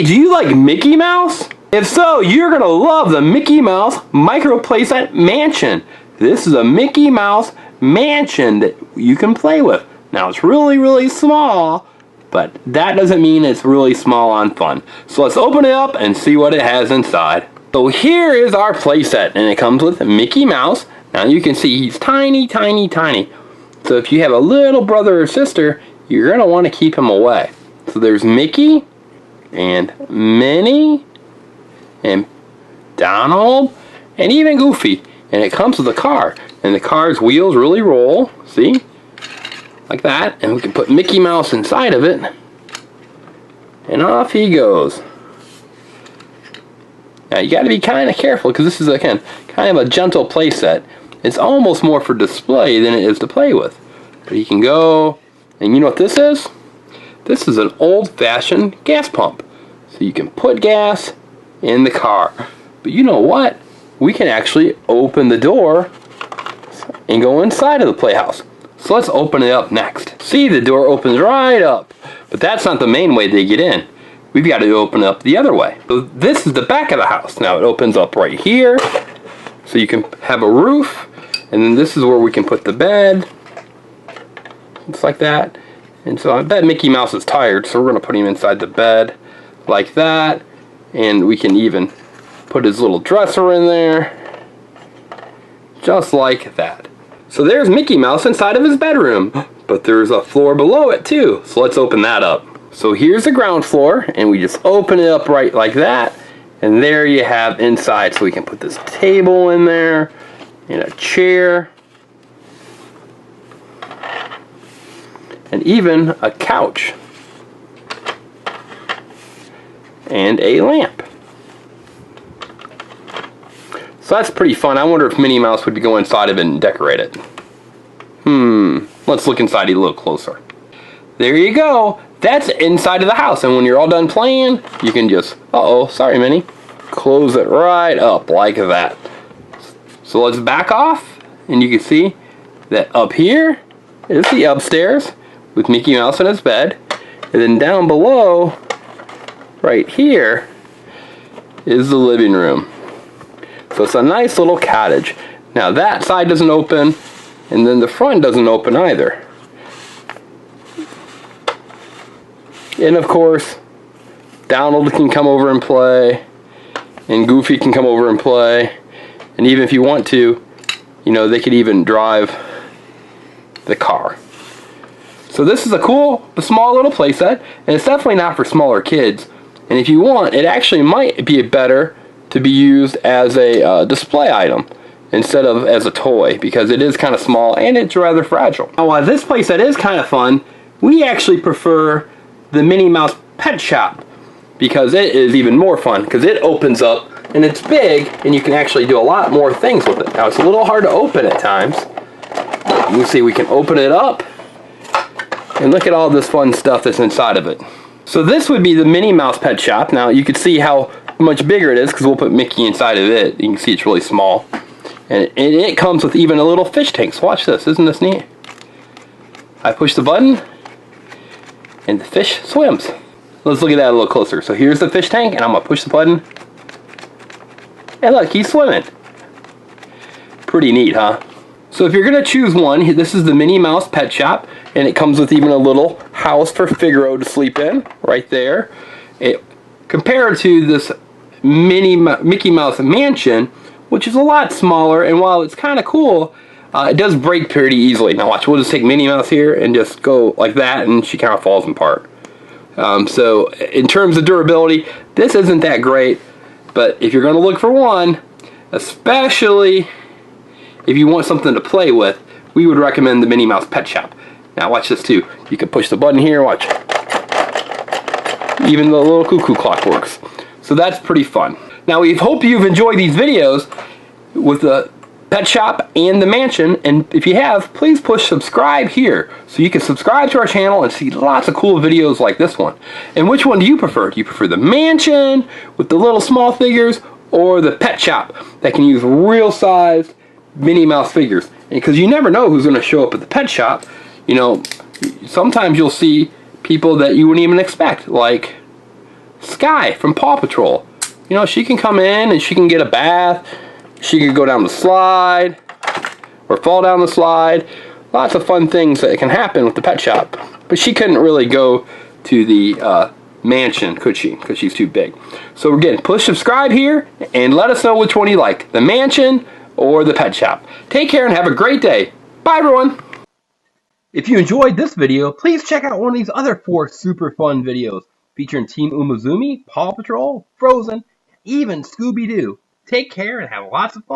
Hey, do you like Mickey Mouse? If so, you're gonna love the Mickey Mouse Micro Playset Mansion. This is a Mickey Mouse mansion that you can play with. Now it's really, really small, but that doesn't mean it's really small on fun. So let's open it up and see what it has inside. So here is our playset, and it comes with Mickey Mouse. Now you can see he's tiny, tiny, tiny. So if you have a little brother or sister, you're gonna want to keep him away. So there's Mickey and Minnie and Donald and even Goofy. And it comes with a car, and the car's wheels really roll, see? Like that, and we can put Mickey Mouse inside of it, and off he goes. Now you got to be kind of careful, because this is, again, kind of a gentle play set. It's almost more for display than it is to play with. But you can go, and you know what this is? This is an old-fashioned gas pump. So you can put gas in the car. But you know what? We can actually open the door and go inside of the playhouse. So let's open it up next. See, the door opens right up. But that's not the main way they get in. We've got to open it up the other way. So this is the back of the house. Now it opens up right here. So you can have a roof. And then this is where we can put the bed. Just like that. And so I bet Mickey Mouse is tired, so we're going to put him inside the bed like that. And we can even put his little dresser in there. Just like that. So there's Mickey Mouse inside of his bedroom. But there's a floor below it too. So let's open that up. So here's the ground floor, and we just open it up right like that. And there you have inside. So we can put this table in there, and a chair, and even a couch, and a lamp. So that's pretty fun. I wonder if Minnie Mouse would go inside of it and decorate it. Let's look inside a little closer. There you go. That's inside of the house. And when you're all done playing, you can just, sorry Minnie, close it right up like that. So let's back off, and you can see that up here is the upstairs with Mickey Mouse in his bed. And then down below, right here, is the living room. So it's a nice little cottage. Now that side doesn't open, and then the front doesn't open either. And of course, Donald can come over and play, and Goofy can come over and play, and even if you want to, you know, they could even drive the car. So this is a cool, small little playset, and it's definitely not for smaller kids. And if you want, it actually might be better to be used as a display item instead of as a toy, because it is kind of small and it's rather fragile. Now while this playset is kind of fun, we actually prefer the Minnie Mouse Pet Shop, because it is even more fun, because it opens up and it's big and you can actually do a lot more things with it. Now it's a little hard to open at times. You can see we can open it up and look at all this fun stuff that's inside of it. So this would be the Minnie Mouse Pet Shop. Now you can see how much bigger it is, because we'll put Mickey inside of it. You can see it's really small. And it comes with even a little fish tank. So watch this. Isn't this neat? I push the button, and the fish swims. Let's look at that a little closer. So here's the fish tank, and I'm going to push the button. And look, he's swimming. Pretty neat, huh? So if you're going to choose one, this is the Minnie Mouse Pet Shop, and it comes with even a little house for Figaro to sleep in, right there. Compared to this Mickey Mouse Mansion, which is a lot smaller, and while it's kind of cool, it does break pretty easily. Now watch, we'll just take Minnie Mouse here and just go like that, and she kind of falls apart. So in terms of durability, this isn't that great, but if you're going to look for one, especially if you want something to play with, we would recommend the Minnie Mouse Pet Shop. Now watch this too. You can push the button here, watch. Even the little cuckoo clock works. So that's pretty fun. Now we hope you've enjoyed these videos with the Pet Shop and the Mansion, and if you have, please push subscribe here so you can subscribe to our channel and see lots of cool videos like this one. And which one do you prefer? Do you prefer the Mansion with the little small figures, or the Pet Shop that can use real sized Minnie Mouse figures? Because you never know who's going to show up at the Pet Shop. You know, sometimes you'll see people that you wouldn't even expect, like Sky from Paw Patrol. You know, she can come in and she can get a bath. She can go down the slide or fall down the slide. Lots of fun things that can happen with the pet shop. But she couldn't really go to the mansion, could she? Because she's too big. So again, push subscribe here and let us know which one you like, the mansion or the pet shop. Take care and have a great day. Bye, everyone. If you enjoyed this video, please check out one of these other 4 super fun videos featuring Team Umizoomi, Paw Patrol, Frozen, even Scooby-Doo. Take care and have lots of fun.